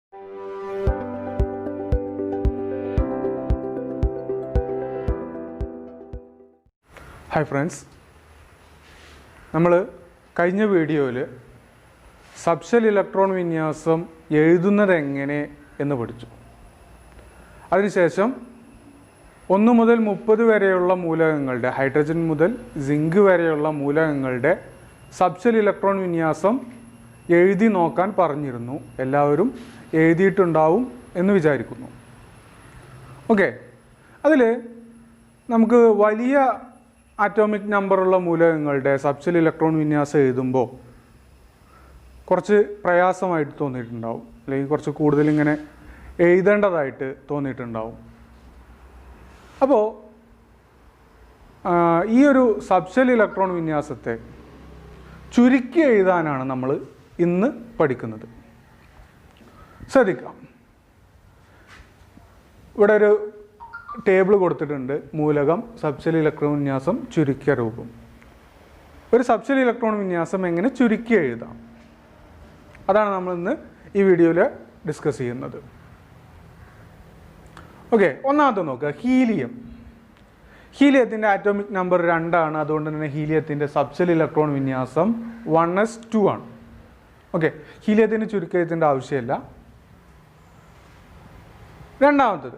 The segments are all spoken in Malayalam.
Hi friends, നമ്മൾ കഴിഞ്ഞ വീഡിയോയിൽ സബ്ഷെൽ ഇലക്ട്രോൺ വിന്യാസം എഴുതുന്നത് എങ്ങനെ എന്ന് പഠിച്ചു. അതിനുശേഷം 1 മുതൽ 30 വരെയുള്ള മൂലകങ്ങളുടെ ഹൈഡ്രജൻ മുതൽ സിങ്ക് വരെയുള്ള മൂലകങ്ങളുടെ സബ്ഷെൽ ഇലക്ട്രോൺ വിന്യാസം എഴുതി നോക്കാൻ പറഞ്ഞിരുന്നു. എല്ലാവരും എഴുതിയിട്ടുണ്ടാവും എന്ന് വിചാരിക്കുന്നു. ഓക്കെ, അതിൽ നമുക്ക് വലിയ ആറ്റോമിക് നമ്പറുള്ള മൂലകങ്ങളുടെ സബ്ഷെൽ ഇലക്ട്രോൺ വിന്യാസം എഴുതുമ്പോൾ കുറച്ച് പ്രയാസമായിട്ട് തോന്നിയിട്ടുണ്ടാവും, അല്ലെങ്കിൽ കുറച്ച് കൂടുതൽ ഇങ്ങനെ എഴുതേണ്ടതായിട്ട് തോന്നിയിട്ടുണ്ടാവും. അപ്പോൾ ഈ ഒരു സബ്ഷെൽ ഇലക്ട്രോൺ വിന്യാസത്തെ ചുരുക്കി എഴുതാനാണ് നമ്മൾ ഇന്ന് പഠിക്കുന്നത്. ശ്രദ്ധിക്കാം, ഇവിടെ ഒരു ടേബിൾ കൊടുത്തിട്ടുണ്ട്. മൂലകം, സബ്ഷെൽ ഇലക്ട്രോൺ വിന്യാസം, ചുരുക്കിയ രൂപം. ഒരു സബ്ഷെൽ ഇലക്ട്രോൺ വിന്യാസം എങ്ങനെ ചുരുക്കി എഴുതാം, അതാണ് നമ്മൾ ഇന്ന് ഈ വീഡിയോയിൽ ഡിസ്കസ് ചെയ്യുന്നത്. ഓക്കെ, ഒന്നാമത്തെ നോക്കുക, ഹീലിയം. ഹീലിയത്തിൻ്റെ ആറ്റോമിക് നമ്പർ 2 ആണ്. അതുകൊണ്ട് തന്നെ ഹീലിയത്തിൻ്റെ സബ്ഷെൽ ഇലക്ട്രോൺ വിന്യാസം 1s2 ആണ്. ഓക്കെ, ഹീലിയത്തിന് ചുരുക്കി എഴുതേണ്ട ആവശ്യമില്ല. രണ്ടാമത്തത്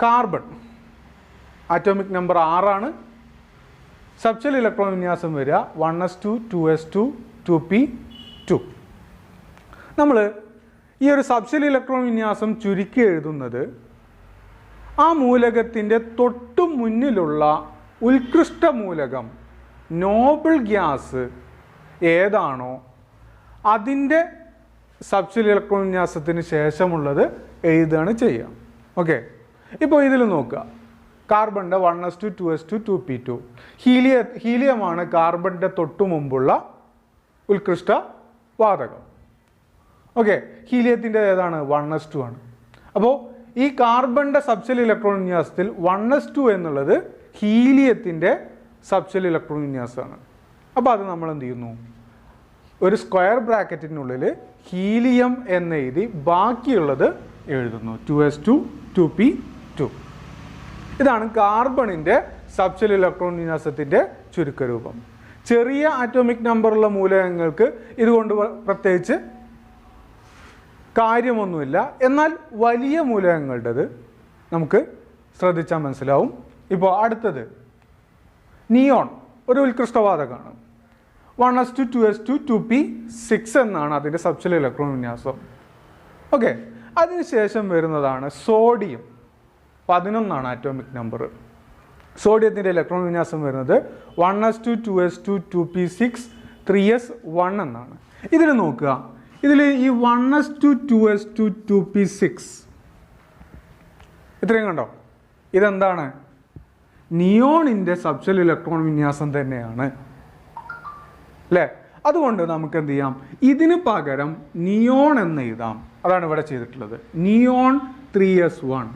കാർബൺ. ആറ്റോമിക് നമ്പർ 6 ആണ്. സബ്ഷെൽ ഇലക്ട്രോൺ വിന്യാസം വരിക 1s2 2s2 2p2. നമ്മൾ ഈ ഒരു സബ്ഷെൽ ഇലക്ട്രോൺ വിന്യാസം ചുരുക്കി എഴുതുന്നത് ആ മൂലകത്തിൻ്റെ തൊട്ടു മുന്നിലുള്ള ഉത്കൃഷ്ട മൂലകം, നോബിൾ ഗ്യാസ് ഏതാണോ അതിൻ്റെ സബ്ഷെൽ ഇലക്ട്രോൺ വിന്യാസത്തിന് ശേഷമുള്ളത് എഴുതുകയാണ് ചെയ്യുക. ഓക്കെ, ഇപ്പോൾ ഇതിൽ നോക്കുക, കാർബണിൻ്റെ 1s2 2s2 2p2. ഹീലിയമാണ് കാർബണിൻ്റെ തൊട്ടു മുമ്പുള്ള ഉത്കൃഷ്ട വാതകം. ഓക്കെ, ഹീലിയത്തിൻ്റെ ഏതാണ്? 1s2 ആണ്. അപ്പോൾ ഈ കാർബണിൻ്റെ സബ്ഷെൽ ഇലക്ട്രോൺ വിന്യാസത്തിൽ 1s2 എന്നുള്ളത് ഹീലിയത്തിൻ്റെ സബ്ഷെൽ ഇലക്ട്രോൺ വിന്യാസമാണ്. അപ്പോൾ അത് നമ്മൾ എന്ത് ചെയ്യുന്നു, ഒരു സ്ക്വയർ ബ്രാക്കറ്റിനുള്ളിൽ ഹീലിയം എന്നെഴുതി ബാക്കിയുള്ളത് എഴുതുന്നു, 2s2 2p2. ഇതാണ് കാർബണിൻ്റെ സബ്ഷെൽ ഇലക്ട്രോൺ വിന്യാസത്തിൻ്റെ ചുരുക്കരൂപം. ചെറിയ ആറ്റോമിക് നമ്പറുള്ള മൂലകങ്ങൾക്ക് ഇതുകൊണ്ട് പ്രത്യേകിച്ച് കാര്യമൊന്നുമില്ല. എന്നാൽ വലിയ മൂലകങ്ങളുടേത് നമുക്ക് ശ്രദ്ധിച്ചാൽ മനസ്സിലാവും. ഇപ്പോൾ അടുത്തത് നിയോൺ, ഒരു ഉത്കൃഷ്ടവാതകമാണ്. 1s2 2s2 2p6 എന്നാണ് അതിൻ്റെ സബ്ഷെൽ ഇലക്ട്രോൺ വിന്യാസം. ഓക്കെ, അതിനുശേഷം വരുന്നതാണ് സോഡിയം. 11 atomic number. സോഡിയത്തിൻ്റെ ഇലക്ട്രോൺ വിന്യാസം വരുന്നത് 1s2 2s2 2p6 3s1 എന്നാണ്. ഇതിൽ നോക്കുക, ഇതിൽ ഈ 1s2 2s2 2p6 ഇത്രയും കണ്ടോ? ഇതെന്താണ്? നിയോണിൻ്റെ സബ്ഷെൽ ഇലക്ട്രോൺ വിന്യാസം തന്നെയാണ്, അല്ലേ? അതുകൊണ്ട് നമുക്ക് എന്ത് ചെയ്യാം, ഇതിന് പകരം നിയോൺ എന്ന് എഴുതാം. അതാണ് ഇവിടെ ചെയ്തിട്ടുള്ളത്, നിയോൺ 3s1.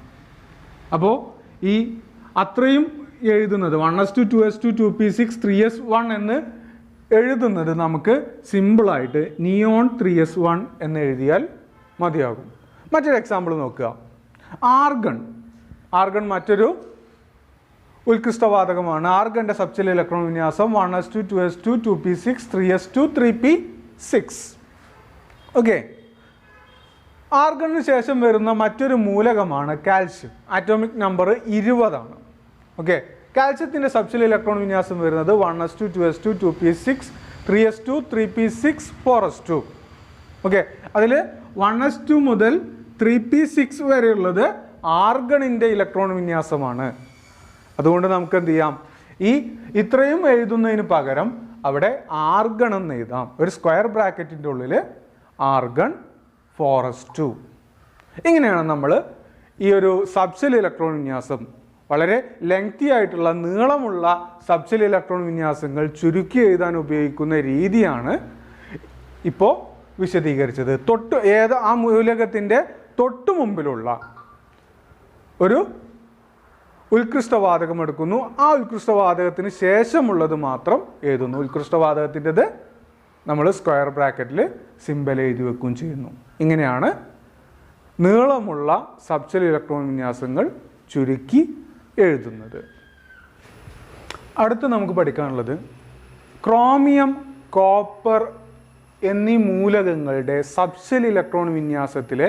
അപ്പോൾ ഈ അത്രയും എഴുതുന്നത് 1s2 2s2 2p6 3s1 എന്ന് എഴുതുന്നത് നമുക്ക് സിമ്പിളായിട്ട് നിയോൺ 3s1 എന്ന് എഴുതിയാൽ മതിയാകും. മറ്റൊരു എക്സാമ്പിൾ നോക്കുക, ആർഗൺ. ആർഗൺ മറ്റൊരു ഉത്കൃഷ്ടവാതകമാണ്. ആർഗണിൻ്റെ സബ്ഷെൽ ഇലക്ട്രോൺ വിന്യാസം 1s2 2s2 2p6 3s2 3p6. Okay, ആർഗണിന് ശേഷം വരുന്ന മറ്റൊരു മൂലകമാണ് കാൽഷ്യം. ആറ്റോമിക് നമ്പർ 20 ആണ്. ഓക്കെ, കാൽഷ്യത്തിൻ്റെ സബ്ഷെൽ ഇലക്ട്രോൺ വിന്യാസം വരുന്നത് 1s2 2s2 2p6 3s2 3p6 4s2. Okay, അതിൽ 1s2 മുതൽ 3p6 വരെയുള്ളത് ആർഗണിൻ്റെ ഇലക്ട്രോൺ വിന്യാസമാണ്. അതുകൊണ്ട് നമുക്ക് എന്ത് ചെയ്യാം, ഈ ഇത്രയും എഴുതുന്നതിന് പകരം അവിടെ ആർഗൺ എന്ന് എഴുതാം. ഒരു സ്ക്വയർ ബ്രാക്കറ്റിൻ്റെ ഉള്ളിൽ ആർഗൺ 4s2. ഇങ്ങനെയാണ് നമ്മൾ ഈ ഒരു സബ്ഷെൽ ഇലക്ട്രോൺ വിന്യാസം, വളരെ ലെങ്തി ആയിട്ടുള്ള നീളമുള്ള സബ്ഷെൽ ഇലക്ട്രോൺ വിന്യാസങ്ങൾ ചുരുക്കി എഴുതാൻ ഉപയോഗിക്കുന്ന രീതിയാണ് ഇപ്പോൾ വിശദീകരിച്ചത്. ആ മൂലകത്തിൻ്റെ തൊട്ടു മുമ്പിലുള്ള ഒരു ഉത്കൃഷ്ടവാതകം എടുക്കുന്നു, ആ ഉത്കൃഷ്ടവാതകത്തിന് ശേഷമുള്ളത് മാത്രം എഴുതുന്നു. ഉത്കൃഷ്ടവാതകത്തിൻ്റെത് നമ്മൾ സ്ക്വയർ ബ്രാക്കറ്റിൽ സിമ്പൽ എഴുതി വെക്കുകയും ചെയ്യുന്നു. ഇങ്ങനെയാണ് നീളമുള്ള സബ്ഷെൽ ഇലക്ട്രോൺ വിന്യാസങ്ങൾ ചുരുക്കി എഴുതുന്നത്. അടുത്ത് നമുക്ക് പഠിക്കാനുള്ളത് ക്രോമിയം, കോപ്പർ എന്നീ മൂലകങ്ങളുടെ സബ്ഷെൽ ഇലക്ട്രോൺ വിന്യാസത്തിലെ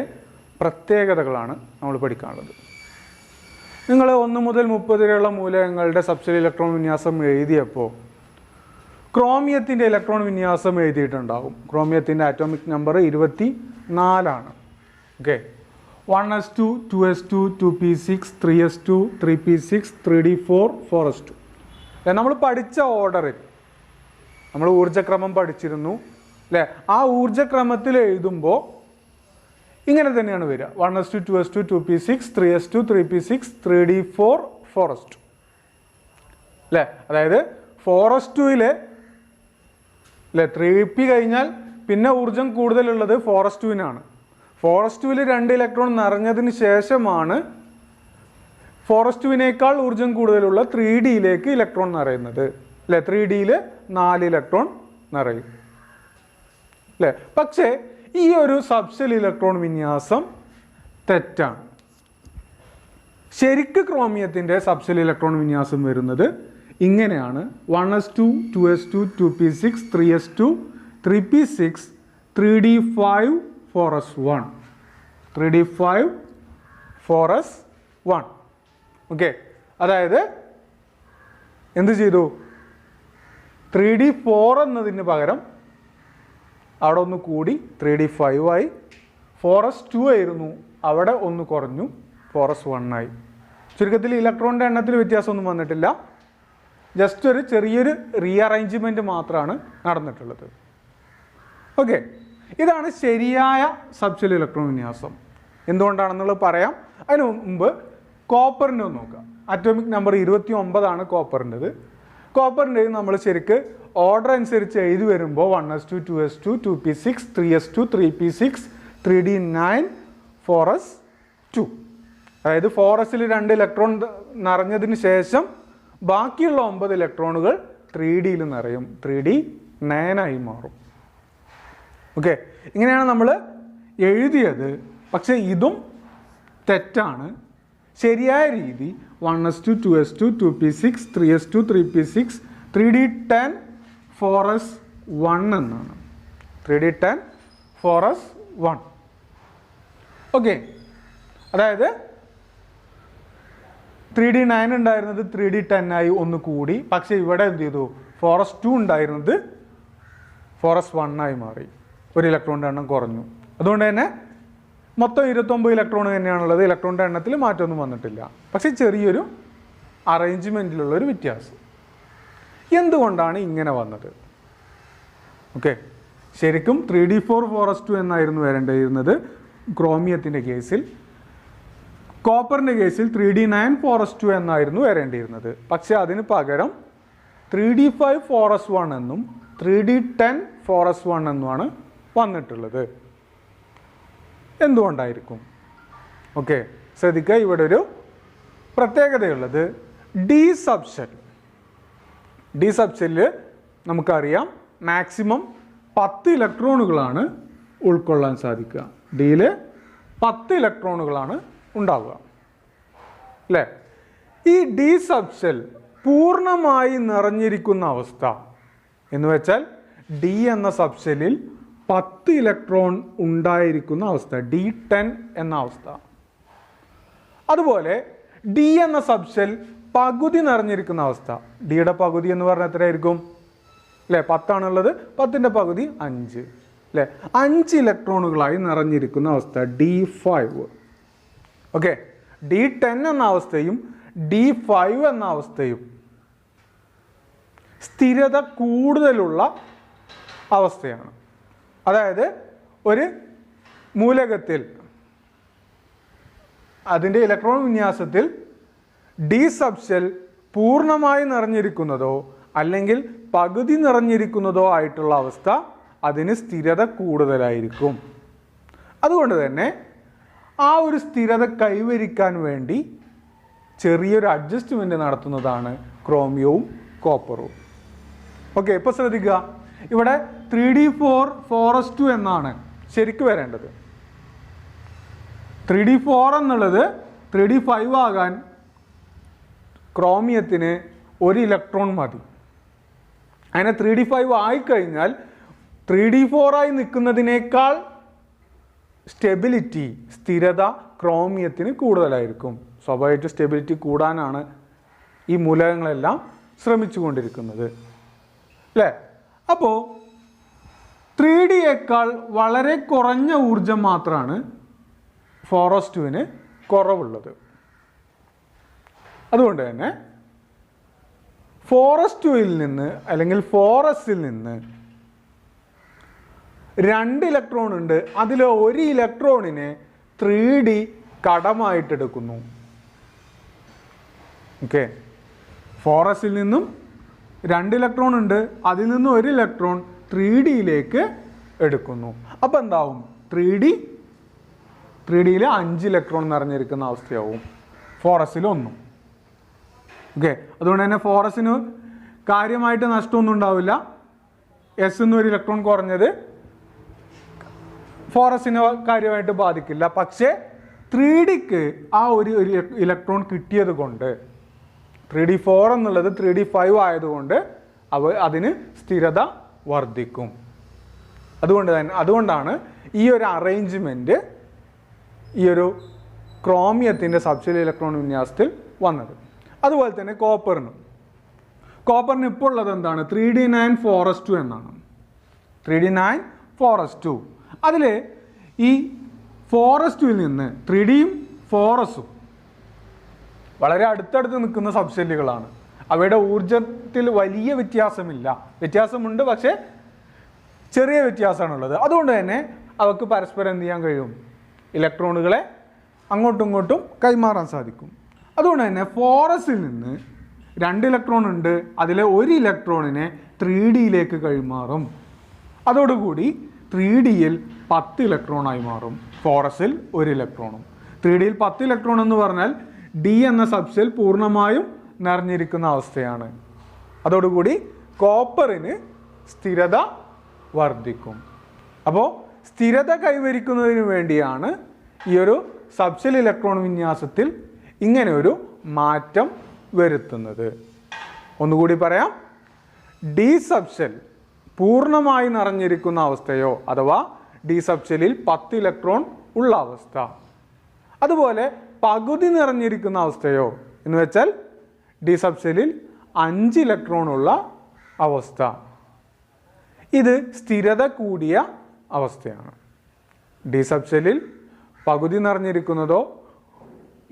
പ്രത്യേകതകളാണ് നമ്മൾ പഠിക്കാനുള്ളത്. നിങ്ങൾ 1 മുതൽ 30 വരെയുള്ള മൂലകങ്ങളുടെ സബ്ഷെൽ ഇലക്ട്രോൺ വിന്യാസം എഴുതിയപ്പോൾ ക്രോമിയത്തിൻ്റെ ഇലക്ട്രോൺ വിന്യാസം എഴുതിയിട്ടുണ്ടാകും. ക്രോമിയത്തിൻ്റെ atomic number 24 okay. 1s2, 2s2, 2p6, 3s2, 3p6, 3d4, 4s2. നമ്മൾ പഠിച്ച ഓർഡറിൽ നമ്മൾ ഊർജ്ജക്രമം പഠിച്ചിരുന്നു അല്ലേ? ആ ഊർജ്ജക്രമത്തിൽ എഴുതുമ്പോൾ ഇങ്ങനെ തന്നെയാണ് വരിക. 1s2, 2s2, 2p6, 3s2, 3p6, 3d4, 4s2 അല്ലേ? അതായത് 4s2-ലെ അല്ലേ 3p കഴിഞ്ഞാൽ പിന്നെ ഊർജ്ജം കൂടുതലുള്ളത് 4s2-നാണ്. 4s2-ൽ 2 ഇലക്ട്രോൺ നിറഞ്ഞതിന് ശേഷമാണ് 4s2-നേക്കാൾ ഊർജ്ജം കൂടുതലുള്ള 3d-യിലേക്ക് ഇലക്ട്രോൺ നിറയുന്നത് അല്ലേ? 3d-യിൽ 4 ഇലക്ട്രോൺ നിറയും അല്ലേ? പക്ഷേ ഈ ഒരു സബ്ഷെൽ ഇലക്ട്രോൺ വിന്യാസം തെറ്റാണ്. ശരിക്ക് ക്രോമിയത്തിൻ്റെ സബ്ഷെൽ ഇലക്ട്രോൺ വിന്യാസം വരുന്നത് ഇങ്ങനെയാണ്. 1s2, 2s2, 2p6, 3s2, 3p6, 3d5, 4s1, 3d5, 4s1 okay. അതായത് എന്ത് ചെയ്തു? 3d4 എന്നതിന് പകരം അവിടെ ഒന്ന് കൂടി 3d5 ആയി. 4s2 ആയിരുന്നു, അവിടെ ഒന്ന് കുറഞ്ഞു 4s1 ആയി. ചുരുക്കത്തിൽ ഇലക്ട്രോണിൻ്റെ എണ്ണത്തിൽ വ്യത്യാസമൊന്നും വന്നിട്ടില്ല. ജസ്റ്റ് ഒരു ചെറിയൊരു റീഅറേഞ്ച്മെൻറ്റ് മാത്രമാണ് നടന്നിട്ടുള്ളത്. ഓക്കെ, ഇതാണ് ശരിയായ സബ്ഷെൽ ഇലക്ട്രോൺ വിന്യാസം. എന്തുകൊണ്ടാണെന്നുള്ളത് പറയാം. അതിന് മുമ്പ് കോപ്പറിൻ്റെ ഒന്ന് നോക്കാം. Atomic number 29 കോപ്പറിൻ്റെത്. കോപ്പറിൻ്റെ നമ്മൾ ശരിക്ക് ഓർഡർ അനുസരിച്ച് എഴുതി വരുമ്പോൾ 1s2, 2s2, 2p6, 3s2, 3p6, 3d9, 4s2. അതായത് 4s-ൽ 2 ഇലക്ട്രോൺ നിറഞ്ഞതിന് ശേഷം ബാക്കിയുള്ള 9 ഇലക്ട്രോണുകൾ 3d-യിൽ നിറയും. 3d9 ആയി മാറും. ഓക്കെ, ഇങ്ങനെയാണ് നമ്മൾ എഴുതിയത്. പക്ഷേ ഇതും തെറ്റാണ്. ശരിയായ രീതി 1s2, 2s2, 2p6, 3s2, 3p6, 3d10, 4s1 എന്നാണ്. 3d10, 4s1 okay. അതായത് 3d9 ഉണ്ടായിരുന്നത് 3d10 ആയി ഒന്ന് കൂടി. പക്ഷേ ഇവിടെ എന്ത് ചെയ്തു? 4s2 ഉണ്ടായിരുന്നത് 4s1 ആയി മാറി. 1 ഇലക്ട്രോണിൻ്റെ എണ്ണം കുറഞ്ഞു. അതുകൊണ്ട് തന്നെ മൊത്തം 29 ഇലക്ട്രോൺ തന്നെയാണുള്ളത്. ഇലക്ട്രോണിൻ്റെ എണ്ണത്തിൽ മാറ്റമൊന്നും വന്നിട്ടില്ല. പക്ഷേ ചെറിയൊരു അറേഞ്ച്മെൻറ്റിലുള്ളൊരു വ്യത്യാസം. എന്തുകൊണ്ടാണ് ഇങ്ങനെ വന്നത്? ഓക്കെ, ശരിക്കും 3d4, 4s2 എന്നായിരുന്നു വരേണ്ടിയിരുന്നത് ക്രോമിയത്തിൻ്റെ കേസിൽ. കോപ്പറിൻ്റെ കേസിൽ 3d9, 4s2 എന്നായിരുന്നു വരേണ്ടിയിരുന്നത്. പക്ഷേ അതിന് പകരം 3d5, 4s1 എന്നും 3d10, 4s1 എന്നുമാണ് വന്നിട്ടുള്ളത്. എന്തുകൊണ്ടായിരിക്കും? ഓക്കെ, ശ്രദ്ധിക്കുക. ഇവിടെ ഒരു പ്രത്യേകതയുള്ളത് ഡി സബ്ഷെല്ലിൽ നമുക്കറിയാം മാക്സിമം 10 ഇലക്ട്രോണുകളാണ് ഉൾക്കൊള്ളാൻ സാധിക്കുക. ഡിയിൽ 10 ഇലക്ട്രോണുകളാണ് ഉണ്ടാവുക അല്ലേ? ഈ ഡി സബ്ഷെൽ പൂർണ്ണമായി നിറഞ്ഞിരിക്കുന്ന അവസ്ഥ എന്ന് വെച്ചാൽ ഡി എന്ന സബ്ഷെല്ലിൽ 10 ഇലക്ട്രോൺ ഉണ്ടായിരിക്കുന്ന അവസ്ഥ, D10 എന്ന അവസ്ഥ. അതുപോലെ ഡി എന്ന സബ്ഷെൽ പകുതി നിറഞ്ഞിരിക്കുന്ന അവസ്ഥ. ഡിയുടെ പകുതി എന്ന് പറഞ്ഞാൽ എത്രയായിരിക്കും അല്ലേ? 10 ആണുള്ളത്. 10ൻ്റെ പകുതി 5 അല്ലേ? 5 ഇലക്ട്രോണുകളായി നിറഞ്ഞിരിക്കുന്ന അവസ്ഥ D5. ഓക്കെ, D10 എന്ന അവസ്ഥയും D5 എന്ന അവസ്ഥയും സ്ഥിരത കൂടുതലുള്ള അവസ്ഥയാണ്. അതായത് ഒരു മൂലകത്തിൽ അതിൻ്റെ ഇലക്ട്രോൺ വിന്യാസത്തിൽ ഡി സബ്ഷെൽ പൂർണ്ണമായി നിറഞ്ഞിരിക്കുന്നതോ അല്ലെങ്കിൽ പകുതി നിറഞ്ഞിരിക്കുന്നതോ ആയിട്ടുള്ള അവസ്ഥ അതിന് സ്ഥിരത കൂടുതലായിരിക്കും. അതുകൊണ്ട് തന്നെ ആ ഒരു സ്ഥിരത കൈവരിക്കാൻ വേണ്ടി ചെറിയൊരു അഡ്ജസ്റ്റ്മെൻറ്റ് നടത്തുന്നതാണ് ക്രോമിയവും കോപ്പറും. ഓക്കെ, ഇപ്പോൾ ശ്രദ്ധിക്കുക. ഇവിടെ 3d4, 4s2 എന്നാണ് ശരിക്കും വരേണ്ടത്. 3d4 എന്നുള്ളത് 3d5 ആകാൻ ക്രോമിയത്തിന് ഒരു ഇലക്ട്രോൺ മതി. അങ്ങനെ 3d5 ആയിക്കഴിഞ്ഞാൽ 3d4 ആയി നിൽക്കുന്നതിനേക്കാൾ സ്റ്റെബിലിറ്റി, സ്ഥിരത ക്രോമിയത്തിന് കൂടുതലായിരിക്കും. സ്വാഭാവികമായിട്ട് സ്റ്റെബിലിറ്റി കൂടാനാണ് ഈ മൂലകങ്ങളെല്ലാം ശ്രമിച്ചു കൊണ്ടിരിക്കുന്നത്, അല്ലേ? അപ്പോൾ 3dയേക്കാൾ വളരെ കുറഞ്ഞ ഊർജം മാത്രമാണ് 4s2 കുറവുള്ളത്. അതുകൊണ്ട് തന്നെ 4s2 നിന്ന് അല്ലെങ്കിൽ 4s നിന്ന് 2 ഇലക്ട്രോൺ ഉണ്ട്, അതിൽ ഒരു ഇലക്ട്രോണിനെ 3d കടമായിട്ടെടുക്കുന്നു. ഓക്കെ, 4s നിന്നും 2 ഇലക്ട്രോൺ ഉണ്ട്, അതിൽ നിന്നും ഒരു ഇലക്ട്രോൺ 3dയിലേക്ക് എടുക്കുന്നു. അപ്പോൾ എന്താവും? 3dയിൽ 5 ഇലക്ട്രോൺ നിറഞ്ഞിരിക്കുന്ന അവസ്ഥയാവും, 4s 1. ഓക്കെ, അതുകൊണ്ട് തന്നെ 4s കാര്യമായിട്ട് നഷ്ടമൊന്നും ഉണ്ടാവില്ല. s ഒരു ഇലക്ട്രോൺ കുറഞ്ഞത് 4s കാര്യമായിട്ട് ബാധിക്കില്ല. പക്ഷേ 3dക്ക് ആ ഒരു ഇലക്ട്രോൺ കിട്ടിയത് കൊണ്ട് 3d4 എന്നുള്ളത് 3d5 ആയതുകൊണ്ട് അതിന് സ്ഥിരത വർദ്ധിക്കും. അതുകൊണ്ടാണ് ഈ ഒരു അറേഞ്ച്മെൻറ്റ് ഈ ഒരു ക്രോമിയത്തിൻ്റെ സബ്ഷെൽ ഇലക്ട്രോൺ വിന്യാസത്തിൽ വന്നത്. അതുപോലെ തന്നെ കോപ്പറിന് ഇപ്പോൾ ഉള്ളത് എന്താണ്? 3d9 4s2 എന്നാണ്. 3d9 4s2. അതിൽ ഈ 4s2 നിന്ന് 3dയും 4sഉം വളരെ അടുത്തടുത്ത് നിൽക്കുന്ന സബ്ഷെല്ലുകളാണ്. അവയുടെ ഊർജത്തിൽ വലിയ വ്യത്യാസമുണ്ട്, പക്ഷേ ചെറിയ വ്യത്യാസമാണുള്ളത്. അതുകൊണ്ട് തന്നെ അവർക്ക് പരസ്പരം എന്ത് ചെയ്യാൻ കഴിയും? ഇലക്ട്രോണുകളെ അങ്ങോട്ടും ഇങ്ങോട്ടും കൈമാറാൻ സാധിക്കും. അതുകൊണ്ട് തന്നെ 4s നിന്ന് 2 ഇലക്ട്രോൺ ഉണ്ട്, അതിലെ ഒരു ഇലക്ട്രോണിനെ 3dയിലേക്ക് കൈമാറും. അതോടുകൂടി 3dയിൽ 10 ഇലക്ട്രോണായി മാറും, 4s ഒരു ഇലക്ട്രോണും. 3dയിൽ 10 ഇലക്ട്രോൺ എന്ന് പറഞ്ഞാൽ d എന്ന സബ്ഷെൽ പൂർണ്ണമായും നിറഞ്ഞിരിക്കുന്ന അവസ്ഥയാണ്. അതോടുകൂടി കോപ്പറിന് സ്ഥിരത വർദ്ധിക്കും. അപ്പോൾ സ്ഥിരത കൈവരിക്കുന്നതിന് വേണ്ടിയാണ് ഈ ഒരു സബ്ഷെൽ ഇലക്ട്രോൺ വിന്യാസത്തിൽ ഇങ്ങനെ ഒരു മാറ്റം വരുത്തുന്നത്. ഒന്നുകൂടി പറയാം, ഡി സബ്ഷെൽ പൂർണ്ണമായി നിറഞ്ഞിരിക്കുന്ന അവസ്ഥയോ അഥവാ ഡി സബ്ഷെല്ലിൽ 10 ഇലക്ട്രോൺ ഉള്ള അവസ്ഥ, അതുപോലെ പകുതി നിറഞ്ഞിരിക്കുന്ന അവസ്ഥയോ എന്ന് വെച്ചാൽ ഡി സബ്ഷെല്ലിൽ 5 ഇലക്ട്രോൺ ഉള്ള അവസ്ഥ, ഇത് സ്ഥിരത കൂടിയ അവസ്ഥയാണ്. ഡി സബ്ഷെല്ലിൽ പകുതി നിറഞ്ഞിരിക്കുന്നതോ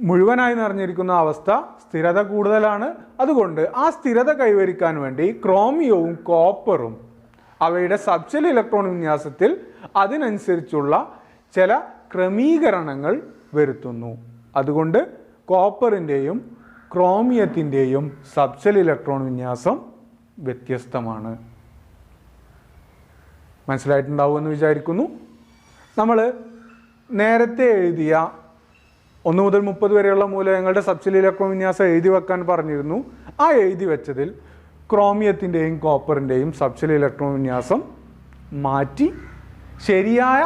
മുഴുവനായി നിറഞ്ഞിരിക്കുന്ന അവസ്ഥ സ്ഥിരത കൂടുതലാണ്. അതുകൊണ്ട് ആ സ്ഥിരത കൈവരിക്കാൻ വേണ്ടി ക്രോമിയവും കോപ്പറും അവയുടെ സബ്ഷെൽ ഇലക്ട്രോൺ വിന്യാസത്തിൽ അതിനനുസരിച്ചുള്ള ചില ക്രമീകരണങ്ങൾ വരുത്തുന്നു. അതുകൊണ്ട് കോപ്പറിൻ്റെയും ക്രോമിയത്തിൻ്റെയും സബ്ഷെൽ ഇലക്ട്രോൺ വിന്യാസം വ്യത്യസ്തമാണ്. മനസ്സിലായിട്ടുണ്ടാവുമെന്ന് വിചാരിക്കുന്നു. നമ്മൾ നേരത്തെ എഴുതിയ 1 മുതൽ 30 വരെയുള്ള മൂലകങ്ങളുടെ സബ്ഷെൽ ഇലക്ട്രോൺ വിന്യാസം എഴുതി വെക്കാൻ പറഞ്ഞിരുന്നു. ആ എഴുതി വെച്ചതിൽ ക്രോമിയത്തിൻ്റെയും കോപ്പറിൻ്റെയും സബ്ഷെൽ ഇലക്ട്രോൺ വിന്യാസം മാറ്റി ശരിയായ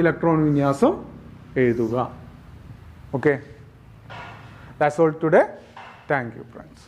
ഇലക്ട്രോൺ വിന്യാസം എഴുതുക. Okay, that's all today. Thank you friends.